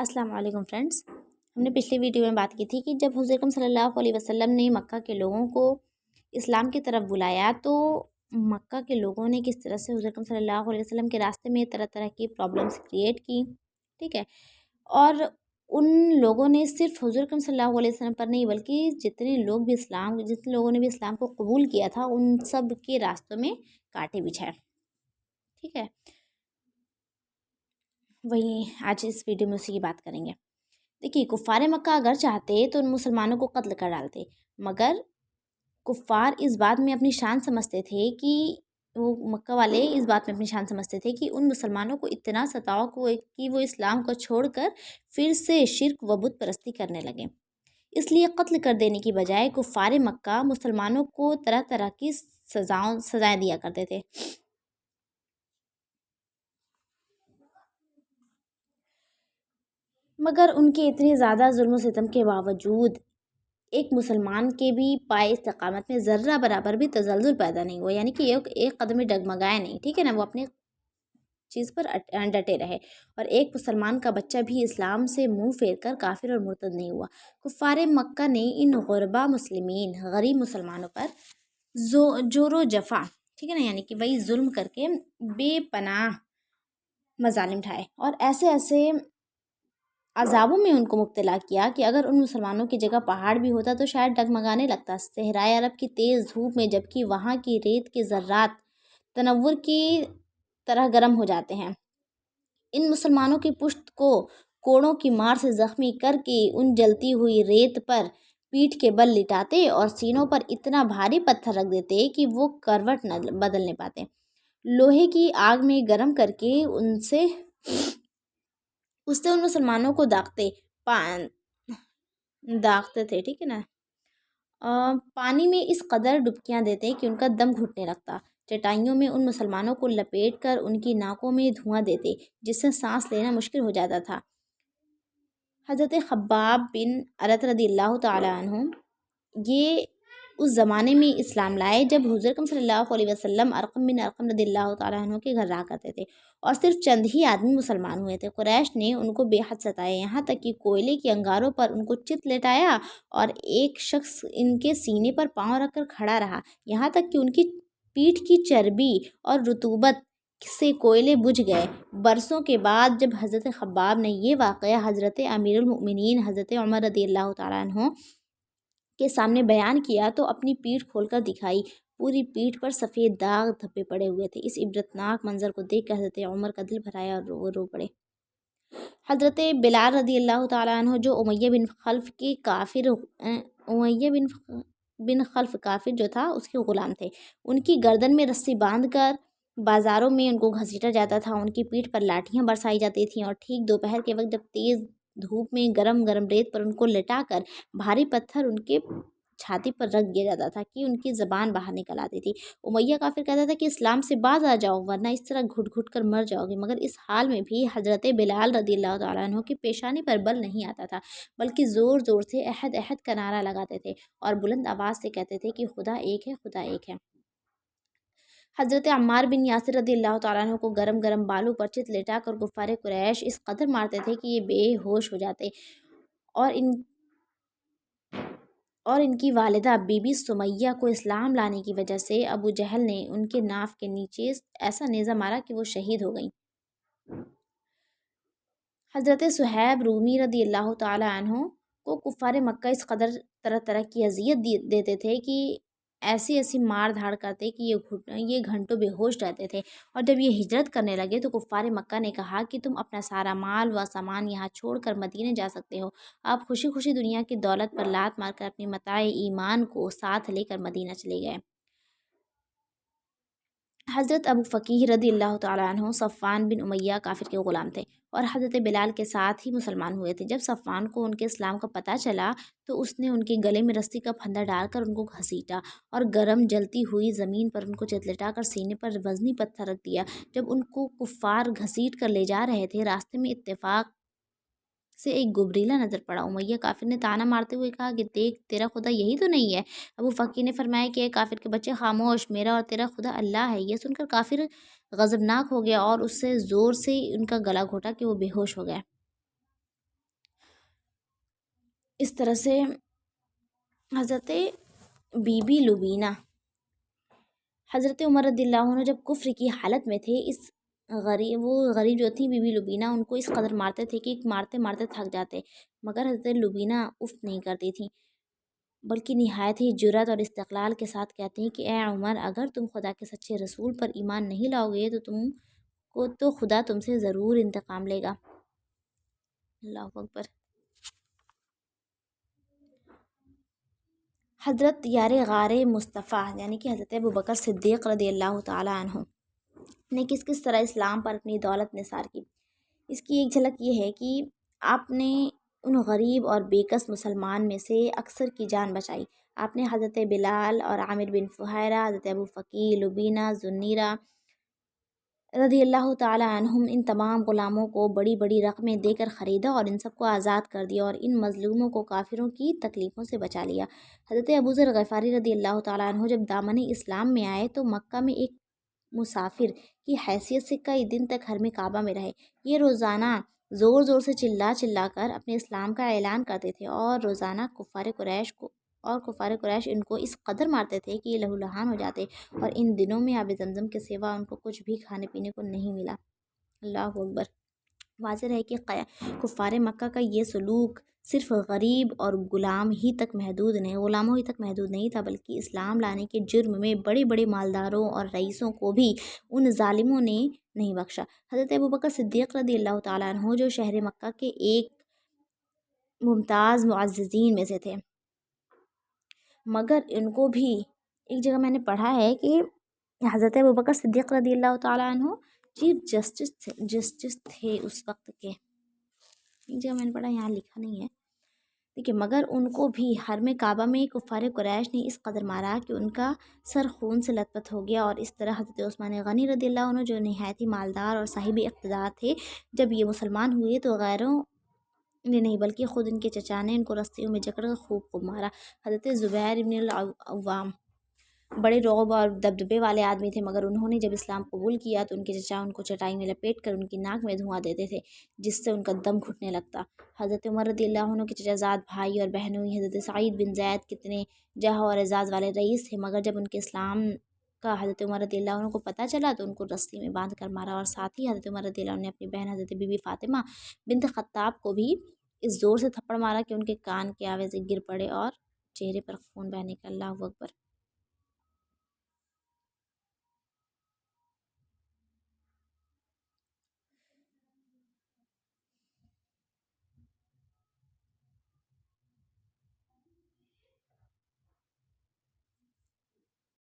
अस्सलाम वालेकुम फ्रेंड्स। हमने पिछली वीडियो में बात की थी कि जब हुज़ूर अकरम सल्लल्लाहु अलैहि वसल्लम ने मक्का के लोगों को इस्लाम की तरफ बुलाया तो मक्का के लोगों ने किस तरह से हुज़ूर अकरम सल्लल्लाहु अलैहि वसल्लम के रास्ते में तरह तरह की प्रॉब्लम्स क्रिएट की। ठीक है। और उन लोगों ने सिर्फ हुज़ूर अकरम सल्लल्लाहु अलैहि वसल्लम पर नहीं बल्कि जितने लोगों ने भी इस्लाम को कबूल किया था उन सब के रास्तों में कांटे बिछाए। ठीक है। वहीं आज इस वीडियो में उसी की बात करेंगे। देखिए, कुफ़ार मक्का अगर चाहते तो उन मुसलमानों को कत्ल कर डालते, मगर कुफ़ार इस बात में अपनी शान समझते थे कि वो मक्का वाले इस बात में अपनी शान समझते थे कि उन मुसलमानों को इतना सताओ कि वो इस्लाम को छोड़कर फिर से शिर्क व बुत परस्ती करने लगें। इसलिए कत्ल कर देने की बजाय कुफ़ार मक्का मुसलमानों को तरह तरह की सज़ाएँ दिया करते थे। मगर उनके इतने ज़्यादा जुल्म सितम के बावजूद एक मुसलमान के भी पाए इस्तकामत में ज़र्रा बराबर भी तज़ल्ज़ुल पैदा नहीं हुआ, यानी कि एक कदम भी डगमगाए नहीं। ठीक है ना, वो अपनी चीज़ पर डटे रहे और एक मुसलमान का बच्चा भी इस्लाम से मुंह फेर कर काफिर और मुर्तद नहीं हुआ। कुफ़ार मक्का ने इन गुरबा मुस्लिमीन गरीब मुसलमानों पर जोरो जफ़ा, ठीक है ना, यानी कि वही जुल्म करके बेपनाह मजालिम ढाए और ऐसे ऐसे अज़ाबों में उनको मुब्तला किया कि अगर उन मुसलमानों की जगह पहाड़ भी होता तो शायद डगमगाने लगता। सहराए अरब की तेज़ धूप में जबकि वहाँ की रेत के ज़र्रात तनव्वुर की तरह गर्म हो जाते हैं, इन मुसलमानों की पुश्त को कोड़ों की मार से ज़ख्मी करके उन जलती हुई रेत पर पीठ के बल लिटाते और सीनों पर इतना भारी पत्थर रख देते कि वो करवट न बदलने पाते। लोहे की आग में गर्म करके उससे उन मुसलमानों को दागते थे। ठीक है ना। पानी में इस कदर डुबकियां देते कि उनका दम घुटने लगता। चटाइयों में उन मुसलमानों को लपेट कर उनकी नाकों में धुआं देते जिससे सांस लेना मुश्किल हो जाता था। हज़रत खब्बाब बिन अरत रदियल्लाहु ताला अन्हु ये उस ज़माने में इस्लाम लाए जब हुज़ूर अकरम सल्लल्लाहु अलैहि वसल्लम अरक़म बिन अरक़म रदियल्लाहु ताला अन्हु के घर रहा करते थे और सिर्फ चंद ही आदमी मुसलमान हुए थे। कुरैश ने उनको बेहद सताया, यहाँ तक कि कोयले की अंगारों पर उनको चित लेटाया और एक शख्स इनके सीने पर पाँव रखकर खड़ा रहा, यहाँ तक कि उनकी पीठ की चर्बी और रुतूबत से कोयले बुझ गए। बरसों के बाद जब हज़रत खब्बाब ने ये वाक़या हज़रत अमीरुल मोमिनीन हज़रत उमर रदियल्लाहु ताला अन्हु के सामने बयान किया तो अपनी पीठ खोलकर दिखाई। पूरी पीठ पर सफ़ेद दाग धब्बे पड़े हुए थे। इस इबरतनाक मंजर को देख कर हज़रत उमर का दिल भराया और वो रो पड़े। हज़रत बिलाल रदियल्लाहु ताला अन्हु जो उमैया बिन खल्फ काफिर जो था उसके ग़ुलाम थे, उनकी गर्दन में रस्सी बांधकर बाज़ारों में उनको घसीटा जाता था। उनकी पीठ पर लाठियाँ बरसाई जाती थीं और ठीक दोपहर के वक्त जब तेज़ धूप में गरम गरम रेत पर उनको लेटाकर भारी पत्थर उनके छाती पर रख दिया जाता था कि उनकी ज़बान बाहर निकल आती थी। उमैया काफिर कहता था कि इस्लाम से बाज आ जाओ वरना इस तरह घुट घुट कर मर जाओगे, मगर इस हाल में भी हज़रत बिलाल रदियल्लाहु ताला अन्हु की पेशानी पर बल नहीं आता था, बल्कि ज़ोर ज़ोर से अहद अहद का नारा लगाते थे और बुलंद आवाज़ से कहते थे कि खुदा एक है, खुदा एक है। हज़रत अम्मार बिन यासिर रदियल्लाहु ताला अन्हु को गरम गरम बालू पर चित लेटाकर कुफ़ार कुरैश इस कदर मारते थे कि ये बेहोश हो जाते और इनकी वालिदा बीबी सुमैया को इस्लाम लाने की वजह से अबू जहल ने उनके नाफ के नीचे ऐसा नेज़ा मारा कि वो शहीद हो गई। हज़रत सुहैब रूमी रदियल्लाहु ताला अन्हु को कुफ़ार मक्का इस कदर तरह तरह की अजियत देते थे कि ऐसी ऐसी मार धाड़ करते कि ये घंटों बेहोश रहते थे। और जब ये हिजरत करने लगे तो कुफ़ार मक्का ने कहा कि तुम अपना सारा माल व सामान यहाँ छोड़कर मदीने जा सकते हो। आप खुशी खुशी दुनिया की दौलत पर लात मारकर अपनी मताए ईमान को साथ लेकर मदीना चले गए। हज़रत अबू फ़कीह रदियल्लाहु ताला अन्हु सफ़वान बिन उमैया काफिर के ग़ुलाम थे और हज़रत बिलाल के साथ ही मुसलमान हुए थे। जब सफ़वान को उनके इस्लाम का पता चला तो उसने उनके गले में रस्सी का फंदा डालकर उनको घसीटा और गरम जलती हुई ज़मीन पर उनको चितलटा कर सीने पर वज़नी पत्थर रख दिया। जब उनको कुफ़ार घसीट कर ले जा रहे थे, रास्ते में इत्तेफाक से एक गुबरीला नज़र पड़ा। उमैया काफिर ने ताना मारते हुए कहा कि देख, तेरा खुदा यही तो नहीं है। अबू फ़कीर ने फरमाया कि काफिर के बच्चे खामोश, मेरा और तेरा खुदा अल्लाह है। यह सुनकर काफिर गज़बनाक हो गया और उससे ज़ोर से उनका गला घोटा कि वो बेहोश हो गया। इस तरह से हज़रत बीबी लुबीना, हज़रत उमर रदियल्लाहु अन्हु जब कुफ्र की हालत में थे, वो गरीब जो थी बीबी लुबीना, उनको इस कदर मारते थे कि मारते मारते थक जाते, मगर हज़रत लुबीना उफ़ नहीं करती थी, बल्कि निहायत ही जुर्रत और इस्तिक़लाल के साथ कहती हैं कि ए उमर, अगर तुम खुदा के सच्चे रसूल पर ईमान नहीं लाओगे तो खुदा तुमसे ज़रूर इंतकाम लेगा। अल्लाहु अकबर। हज़रत यार गार मुस्तफ़ा यानी कि हज़रत अबू बकर सिद्दीक़ रदियल्लाहु ताला अन्हु ने किस किस तरह इस्लाम पर अपनी दौलत निसार की। इसकी एक झलक ये है कि आपने उन गरीब और बेकस मुसलमान में से अक्सर की जान बचाई। आपने हज़रत बिलाल और आमिर बिन फ़ुहैरा, हज़रत अबू फ़कीर, लुबीना, ज़ुन्नीरा रदियल्लाहु ताला अन्हुम, इन तमाम ग़ुलामों को बड़ी बड़ी रकमें देकर ख़रीदा और इन सबको आज़ाद कर दिया और इन मज़लूमों को काफिरों की तकलीफ़ों से बचा लिया। हज़रत अबू ज़र ग़िफ़ारी रदियल्लाहु ताला अन्हु जब दामन इस्लाम में आए तो मक्का में एक मुसाफिर की हैसियत से कई दिन तक हरम काबा में रहे। ये रोज़ाना ज़ोर ज़ोर से चिल्ला चिल्ला कर अपने इस्लाम का ऐलान करते थे और रोज़ाना कुफ़ार कुरैश इनको इस कदर मारते थे कि ये लहूलुहान हो जाते और इन दिनों में आब ज़मज़म के सिवा उनको कुछ भी खाने पीने को नहीं मिला। अल्लाहु अकबर। वाज़ेह है कि कुफ़ार मक्का का ये सलूक सिर्फ़ गरीब और ग़ुलामों ही तक महदूद नहीं था, बल्कि इस्लाम लाने के जुर्म में बड़े बड़े मालदारों और रईसों को भी उन ज़ालिमों ने नहीं बख्शा। हज़रत अबू बकर सिद्दीक़ रदियल्लाहु ताला अन्हु जो शहर मक्का के एक मुमताज़ मुअज़्ज़िज़ीन में से थे, मगर इनको भी एक जगह मैंने पढ़ा है कि हज़रत अबू बकर सिद्दीक़ रदियल्लाहु ताला अन्हु चीफ जस्टिस थे उस वक्त के। एक जगह मैंने पढ़ा, यहाँ लिखा नहीं है, देखिए, मगर उनको भी हरम काबा में कुफ़ार कुरैश ने इस कदर मारा कि उनका सर खून से लथपथ हो गया। और इस तरह हज़रत उस्मान गनी रदियल्लाहु अन्हु जो नहायत ही मालदार और साहिब इक़्तिदार थे, जब ये मुसलमान हुए तो गैरों ने नहीं बल्कि ख़ुद इनके चचा ने इनको रस्सियों में जकड़ खूब खूब मारा। हज़रत ज़ुबैर इब्न अल-अव्वाम बड़े रौब और दबदबे वाले आदमी थे, मगर उन्होंने जब इस्लाम कबूल किया तो उनके चचा उनको चटाई में लपेट कर उनकी नाक में धुआं देते थे, जिससे उनका दम घुटने लगता। हज़रत उमर रदियल्लाहु अन्हु के चचाज़ाद भाई और बहनों हज़रत सईद बिन ज़ैद कितने जह और एज़ाज़ वाले रईस थे, मगर जब उनके इस्लाम का हज़रत उमर रदियल्लाहु अन्हु को पता चला तो उनको रस्सी में बांध कर मारा। और साथ ही हज़रत उमर रदियल्लाहु अन्हु ने अपनी बहन हज़रत बीबी फ़ातिमा बिन्त ख़त्ताब को भी इस ज़ोर से थप्पड़ मारा कि उनके कान के आवे से गिर पड़े और चेहरे पर खून बहने का। अल्लाहु अकबर।